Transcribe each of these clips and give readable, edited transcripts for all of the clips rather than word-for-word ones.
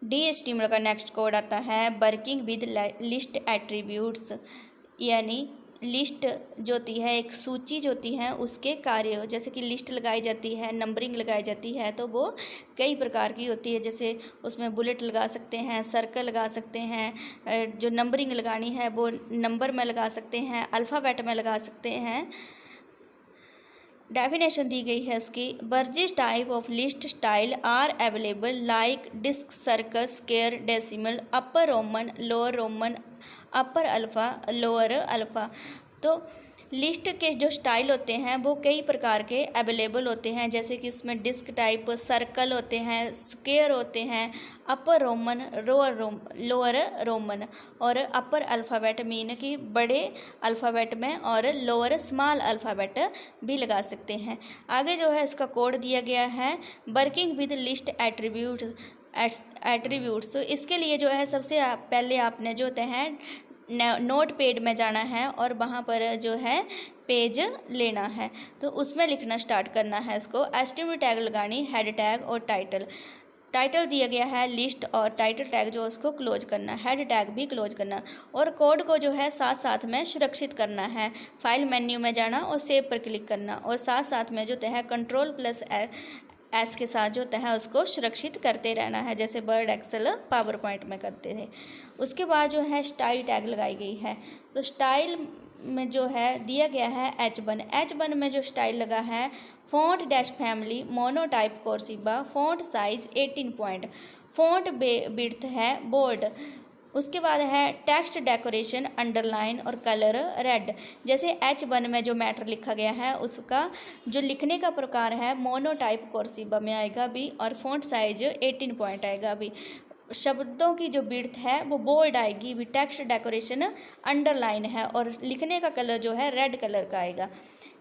DHTML का next code आता है वर्किंग विद लिस्ट एट्रीब्यूट्स, यानी लिस्ट जो होती है एक सूची जो होती है उसके कार्य, जैसे कि लिस्ट लगाई जाती है, नंबरिंग लगाई जाती है, तो वो कई प्रकार की होती है। जैसे उसमें बुलेट लगा सकते हैं, सर्कल लगा सकते हैं, जो नंबरिंग लगानी है वो नंबर में लगा सकते हैं, अल्फ़ाबेट में लगा सकते हैं। डेफिनेशन दी गई है इसकी, various type of list style are available like disc, circle, square, decimal, upper roman, lower roman, upper alpha, lower alpha. तो लिस्ट के जो स्टाइल होते हैं वो कई प्रकार के अवेलेबल होते हैं, जैसे कि उसमें डिस्क टाइप, सर्कल होते हैं, स्क्वायर होते हैं, अपर रोमन, लोअर रोमन, और अपर अल्फ़ाबेट मीन कि बड़े अल्फ़ाबेट में, और लोअर स्मॉल अल्फ़ाबेट भी लगा सकते हैं। आगे जो है इसका कोड दिया गया है वर्किंग विद लिस्ट एट्रीब्यूट्स। तो इसके लिए जो है सबसे पहले आपने जो होते हैं नोट पैड में जाना है और वहाँ पर जो है पेज लेना है, तो उसमें लिखना स्टार्ट करना है। इसको HTML टैग लगानी, हेड टैग और टाइटल दिया गया है लिस्ट, और टाइटल टैग जो उसको क्लोज करना, हेड टैग भी क्लोज करना, और कोड को जो है साथ साथ में सुरक्षित करना है। फाइल मेन्यू में जाना और सेव पर क्लिक करना, और साथ साथ में जो है Ctrl+S के साथ जो है उसको सुरक्षित करते रहना है, जैसे वर्ड, एक्सेल, पावर पॉइंट में करते थे। उसके बाद जो है स्टाइल टैग लगाई गई है, तो स्टाइल में जो है दिया गया है H1 में जो स्टाइल लगा है font dash family, monotype कोर्सिवा, font size 18 point, font width है बोल्ड। उसके बाद है टेक्स्ट डेकोरेशन अंडरलाइन और कलर रेड। जैसे H1 में जो मैटर लिखा गया है उसका जो लिखने का प्रकार है मोनोटाइप कोर्सिवा में आएगा भी, और फ़ॉन्ट साइज 18 पॉइंट आएगा भी। शब्दों की जो विड्थ है वो बोल्ड आएगी भी, टेक्स्ट डेकोरेशन अंडरलाइन है, और लिखने का कलर जो है रेड कलर का आएगा।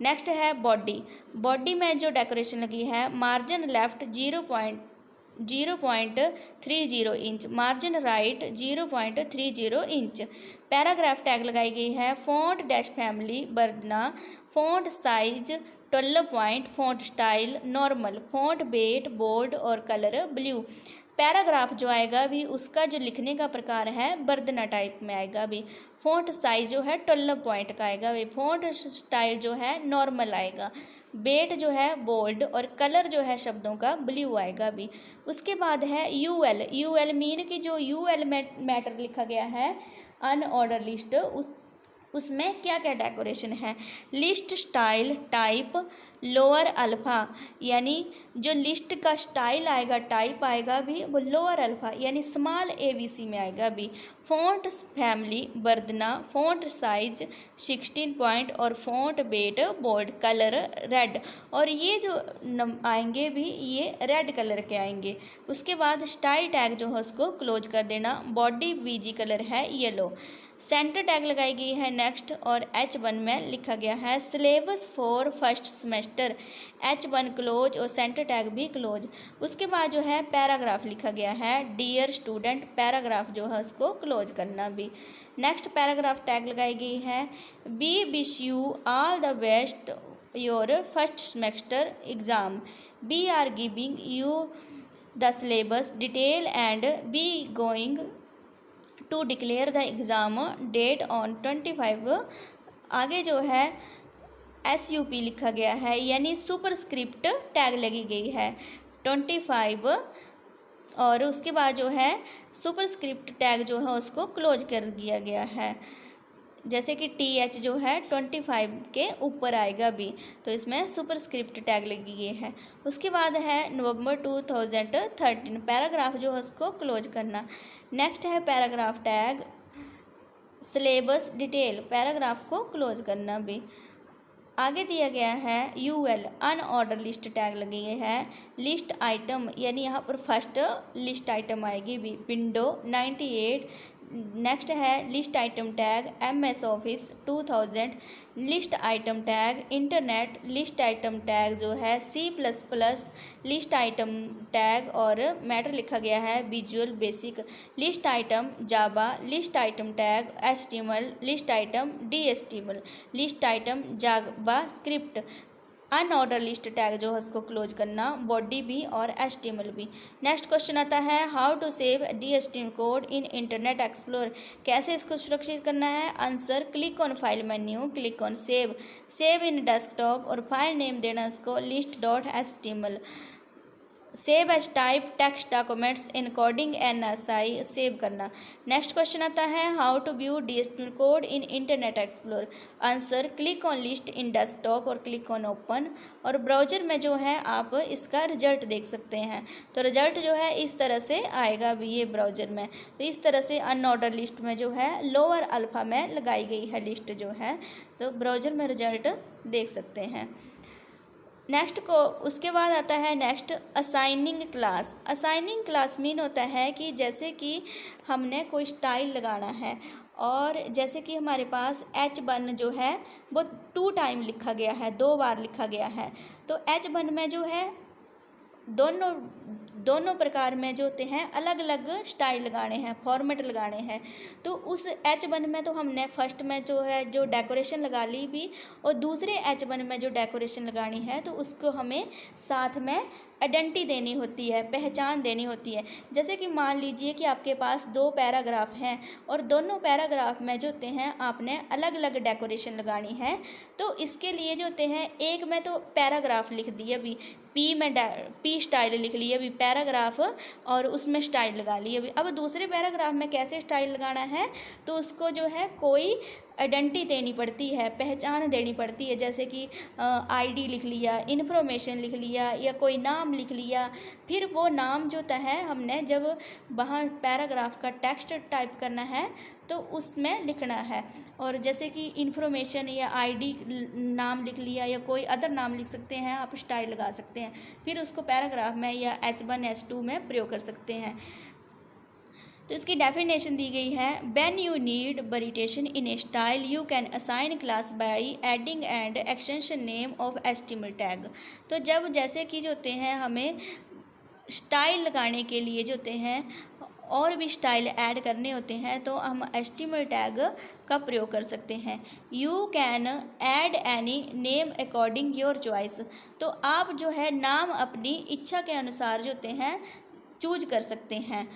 नेक्स्ट है बॉडी में जो डेकोरेशन लगी है margin left 0.30 inch, margin right 0.30 inch. Paragraph tag लगाई गई है font dash family Vardhana, font size 12 point, font style normal, font weight bold और कलर ब्लू। पैराग्राफ जो आएगा भी उसका जो लिखने का प्रकार है वर्धना टाइप में आएगा भी, फ़ॉन्ट साइज जो है 12 पॉइंट का आएगा भी, फ़ॉन्ट स्टाइल जो है नॉर्मल आएगा, वेट जो है बोल्ड, और कलर जो है शब्दों का ब्लू आएगा भी। उसके बाद है यूएल मीन कि जो यूएल मैटर लिखा गया है अनऑर्डर लिस्ट, उसमें क्या क्या डेकोरेशन है, list style type lower alpha, यानी जो लिस्ट का स्टाइल आएगा टाइप आएगा भी वो लोअर अल्फ़ा यानी स्मॉल ABC में आएगा भी। Font family Vardhana, font size 16 point और font weight bold, colour red, और ये जो आएंगे भी ये रेड कलर के आएंगे। उसके बाद स्टाइल टैग जो है उसको क्लोज कर देना, बॉडी BG कलर है येलो। सेंटर टैग लगाई गई है नेक्स्ट, और H1 में लिखा गया है syllabus for first semester, H1 close और सेंटर टैग भी क्लोज। उसके बाद जो है पैराग्राफ लिखा गया है डियर स्टूडेंट, पैराग्राफ जो है उसको क्लोज करना भी। नेक्स्ट पैराग्राफ टैग लगाई गई है we wish you all the best your first semester exam, we are giving you the syllabus detail and we going to declare the exam date on 25। आगे जो है SUP लिखा गया है, यानी सुपरस्क्रिप्ट टैग लगी गई है 25, और उसके बाद जो है सुपरस्क्रिप्ट टैग जो है उसको क्लोज कर दिया गया है, जैसे कि TH जो है 25 के ऊपर आएगा भी, तो इसमें सुपरस्क्रिप्ट टैग लगी गई है। उसके बाद है नवंबर 2013, पैराग्राफ जो है उसको क्लोज करना। नेक्स्ट है paragraph tag syllabus detail, paragraph को क्लोज करना भी। आगे दिया गया है UL अनऑर्डर लिस्ट टैग लगी गई है लिस्ट आइटम, यानी यहाँ पर फर्स्ट लिस्ट आइटम आएगी भी, विंडो 98। नेक्स्ट है list item tag MS office 2000, list item tag internet, list item tag जो है C++, लिस्ट आइटम टैग और मैटर लिखा गया है visual basic, list item Java, list item tag HTML, list item DHTML, list item JavaScript, unorder list tag जो है उसको close करना, बॉडी भी और HTML भी। नेक्स्ट क्वेश्चन आता है how to save DHTML code in internet explore, कैसे इसको सुरक्षित करना है। Answer click on file menu, click on save, save in desktop और फाइल नेम देना इसको list.html। Save as type text documents encoding NSI save करना। नेक्स्ट क्वेश्चन आता है how to view DHTML code in internet explore. Answer click on list in desktop और click on open, और browser में जो है आप इसका रिजल्ट देख सकते हैं। तो रिजल्ट जो है इस तरह से आएगा भी ये ब्राउज़र में। तो इस तरह से अनऑर्डर लिस्ट में जो है लोअर अल्फ़ा में लगाई गई है लिस्ट जो है, तो ब्राउज़र में रिजल्ट देख सकते हैं। नेक्स्ट को उसके बाद आता है next assigning class. Assigning class mean होता है कि जैसे कि हमने कोई स्टाइल लगाना है, और जैसे कि हमारे पास H1 जो है वो 2 टाइम लिखा गया है, 2 बार लिखा गया है। तो H1 में जो है दोनों प्रकार में जो होते हैं अलग अलग स्टाइल लगाने हैं, फॉर्मेट लगाने हैं। तो उस H1 में तो हमने फर्स्ट में जो है जो डेकोरेशन लगा ली भी, और दूसरे H1 में जो डेकोरेशन लगानी है तो उसको हमें साथ में आइडेंटिटी देनी होती है, पहचान देनी होती है। जैसे कि मान लीजिए कि आपके पास 2 पैराग्राफ हैं और दोनों पैराग्राफ में जो होते हैं आपने अलग अलग डेकोरेशन लगानी है। तो इसके लिए जो होते हैं एक में तो पैराग्राफ लिख दिया अभी, P स्टाइल लिख लिया अभी पैराग्राफ, और उसमें स्टाइल लगा ली अभी। अब दूसरे पैराग्राफ में कैसे स्टाइल लगाना है, तो उसको जो है कोई आइडेंटिटी देनी पड़ती है, पहचान देनी पड़ती है। जैसे कि ID लिख लिया, इन्फॉर्मेशन लिख लिया, या कोई नाम लिख लिया। फिर वो नाम जो है हमने जब वहाँ पैराग्राफ का टेक्स्ट टाइप करना है तो उसमें लिखना है। और जैसे कि इन्फॉर्मेशन या ID नाम लिख लिया, या कोई अदर नाम लिख सकते हैं, आप स्टाइल लगा सकते हैं, फिर उसको पैराग्राफ में या H1 H2 में प्रयोग कर सकते हैं। तो इसकी डेफिनेशन दी गई है when you need variation in A style you can assign class by adding and extension name of HTML tag. तो जब जैसे कि जो होते हैं हमें स्टाइल लगाने के लिए जो होते हैं और भी स्टाइल ऐड करने होते हैं तो हम HTML टैग का प्रयोग कर सकते हैं। You can add any name according your choice. तो आप जो है नाम अपनी इच्छा के अनुसार जो होते हैं चूज कर सकते हैं।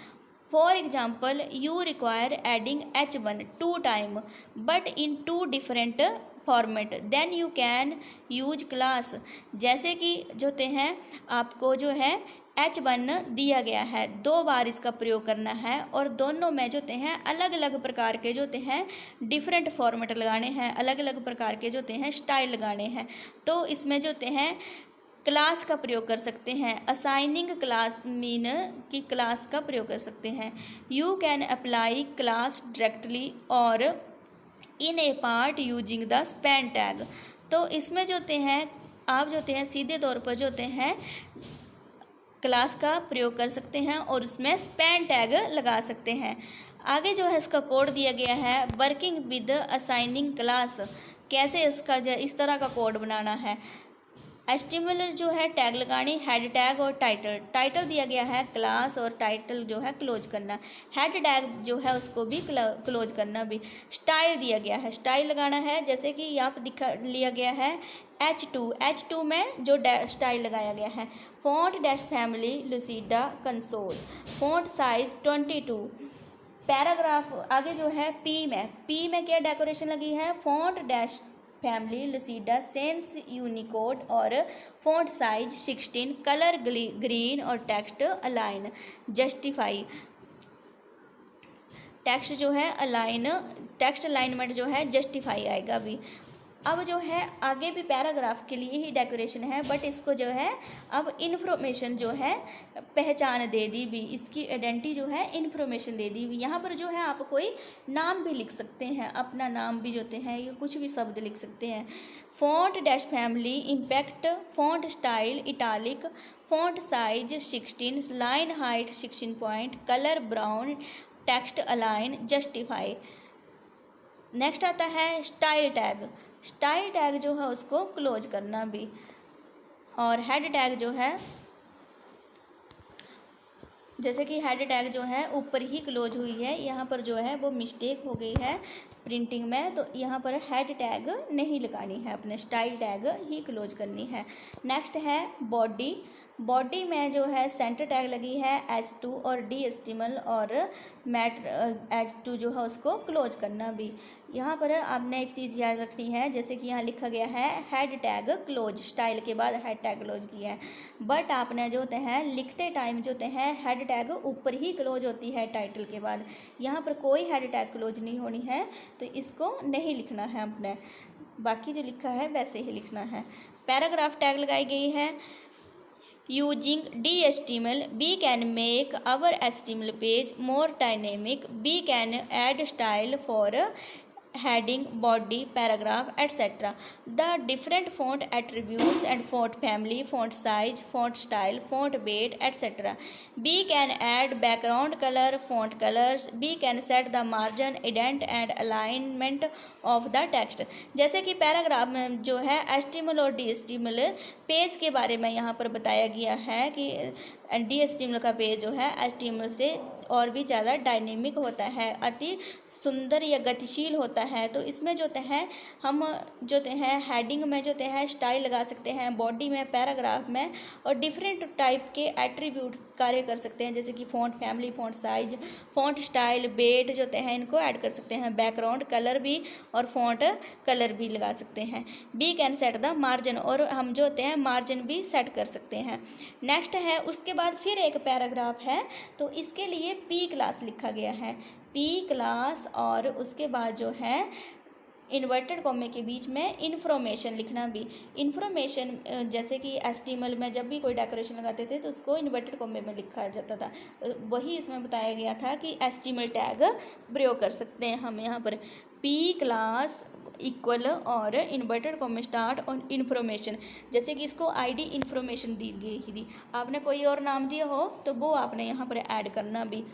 For example you require adding H1 2 time but in 2 different format then you can use class. जैसे कि जो होते हैं आपको जो है H1 दिया गया है, 2 बार इसका प्रयोग करना है, और दोनों में जो होते हैं अलग अलग प्रकार के जो होते हैं डिफरेंट फॉर्मेट लगाने हैं, अलग अलग प्रकार के जो होते हैं स्टाइल लगाने हैं। तो इसमें जो होते हैं क्लास का प्रयोग कर सकते हैं। असाइनिंग क्लास मीन कि क्लास का प्रयोग कर सकते हैं। You can apply class directly और in a part using the span tag. तो इसमें जो होते हैं आप जो होते हैं सीधे तौर पर जो होते हैं क्लास का प्रयोग कर सकते हैं और उसमें स्पैन टैग लगा सकते हैं। आगे जो है इसका कोड दिया गया है वर्किंग विद असाइनिंग क्लास, कैसे इसका जो इस तरह का कोड बनाना है। HTML जो है टैग लगानी, हेड टैग और टाइटल दिया गया है क्लास, और टाइटल जो है क्लोज करना, हेड टैग जो है उसको भी क्लोज करना भी। स्टाइल दिया गया है, स्टाइल लगाना है, जैसे कि यहाँ पर दिखा लिया गया है H2 में जो स्टाइल लगाया गया है font dash family Lucida console, font size 22। Paragraph आगे जो है P में क्या डेकोरेशन लगी है font dash family Lucida sans unicode और फॉन्ट साइज 16, कलर ग्रीन और टेक्स्ट अलाइन जस्टिफाई। टेक्स्ट जो है टेक्स्ट अलाइनमेंट जो है जस्टिफाई आएगा भी। अब जो है आगे भी पैराग्राफ के लिए ही डेकोरेशन है, बट इसको जो है अब इन्फॉर्मेशन जो है पहचान दे दी भी, इसकी आइडेंटिटी जो है इन्फॉर्मेशन दे दी भी। यहाँ पर जो है आप कोई नाम भी लिख सकते हैं, अपना नाम भी जो होते हैं या कुछ भी शब्द लिख सकते हैं। Font dash family impact, font style italic, font size 16, line height 16 point, colour brown, text align justify. Next आता है स्टाइल टैग जो है उसको क्लोज करना भी, और हेड टैग जो है जैसे कि हेड टैग जो है ऊपर ही क्लोज हुई है, यहाँ पर जो है वो मिस्टेक हो गई है प्रिंटिंग में, तो यहाँ पर हेड टैग नहीं लगानी है, अपने स्टाइल टैग ही क्लोज करनी है। नेक्स्ट है बॉडी। बॉडी में जो है सेंटर टैग लगी है H2 और डी एस्टिमल और मैट H2 जो है उसको क्लोज करना भी। यहाँ पर आपने एक चीज़ याद रखनी है, जैसे कि यहाँ लिखा गया है हेड टैग क्लोज, स्टाइल के बाद हेड टैग क्लोज किया है, बट आपने जो होते हैं लिखते टाइम जो होते हैं हेड टैग ऊपर ही क्लोज होती है टाइटल के बाद, यहाँ पर कोई हेड टैग क्लोज नहीं होनी है, तो इसको नहीं लिखना है अपने, बाकी जो लिखा है वैसे ही लिखना है। पैराग्राफ टैग लगाई गई है। Using DHTML, we can make our HTML page more dynamic. We can add style for heading, body, paragraph, etc. The different font attributes and font family, font size, font style, font weight, etc. We can add background color, font colors. We can set the margin, indent and alignment of the text. जैसे कि paragraph में जो है HTML और DHTML page के बारे में यहाँ पर बताया गया है कि DHTML का पेज जो है HTML से और भी ज़्यादा डायनेमिक होता है, अति सुंदर या गतिशील होता है। तो इसमें जो है हम जो है हेडिंग में जो है स्टाइल लगा सकते हैं, बॉडी में, पैराग्राफ में, और डिफरेंट टाइप के एट्रीब्यूट्स कार्य कर सकते हैं, जैसे कि font family, font size, font style, weight जो है इनको ऐड कर सकते हैं, बैकग्राउंड कलर भी और फॉन्ट कलर भी लगा सकते हैं। We can set the margin, और हम जो होते हैं मार्जिन भी सेट कर सकते हैं। नेक्स्ट है उसके बाद फिर एक पैराग्राफ है, तो इसके लिए पी क्लास लिखा गया है, पी क्लास, और उसके बाद जो है इन्वर्टेड कॉमे के बीच में इन्फॉर्मेशन लिखना भी। इन्फॉर्मेशन जैसे कि HTML में जब भी कोई डेकोरेशन लगाते थे तो उसको इन्वर्टेड कॉमे में लिखा जाता था, वही इसमें बताया गया था कि HTML टैग प्रयोग कर सकते हैं हम यहाँ पर। पी क्लास इक्वल और इन्वर्टेड कॉमे स्टार्ट और इन्फॉर्मेशन, जैसे कि इसको ID इन्फॉर्मेशन दी गई थी, आपने कोई और नाम दिया हो तो वो आपने यहाँ पर ऐड करना भी।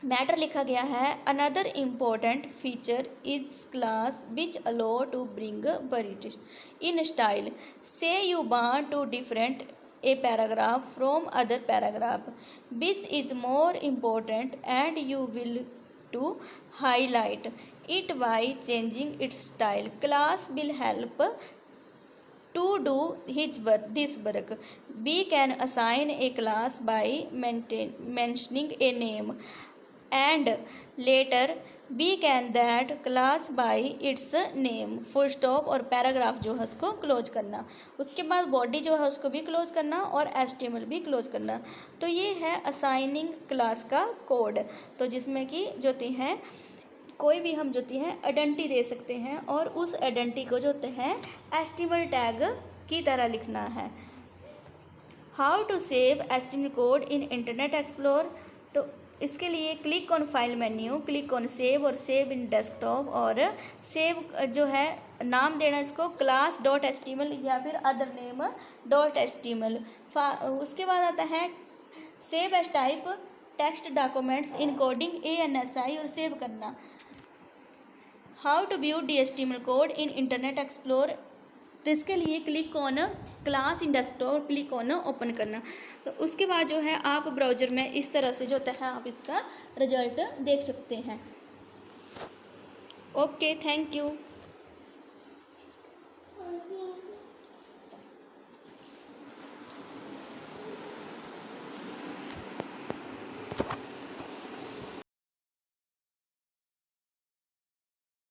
मैटर लिखा गया है। Another important feature is class which allow to bring variety in style, so you want to different a paragraph from other paragraph, which is more important, and you will to highlight it by changing its style. Class will help to do this work. We can assign a class by mentioning a name, and later we can that class by its name, full stop, और paragraph जो है उसको close करना। उसके बाद body जो है उसको भी क्लोज करना और HTML भी क्लोज करना। तो ये है असाइनिंग क्लास का कोड, तो जिसमें कि जो हैं कोई भी हम जो है आइडेंटिटी दे सकते हैं, और उस आइडेंटिटी को जो है HTML टैग की तरह लिखना है। How to save HTML code in internet explore, तो इसके लिए click on file menu, click on save और सेव इन डेस्कटॉप, और सेव जो है नाम देना इसको क्लास डॉट HTML या फिर अदर नेम डॉट HTML। उसके बाद आता है save as type text documents encoding ANSI, और सेव करना। How to view DHTML code in internet explore, तो इसके लिए click on class in desktop, click on open करना। तो उसके बाद जो है आप ब्राउज़र में इस तरह से जो है आप इसका रिजल्ट देख सकते हैं। Okay, thank you.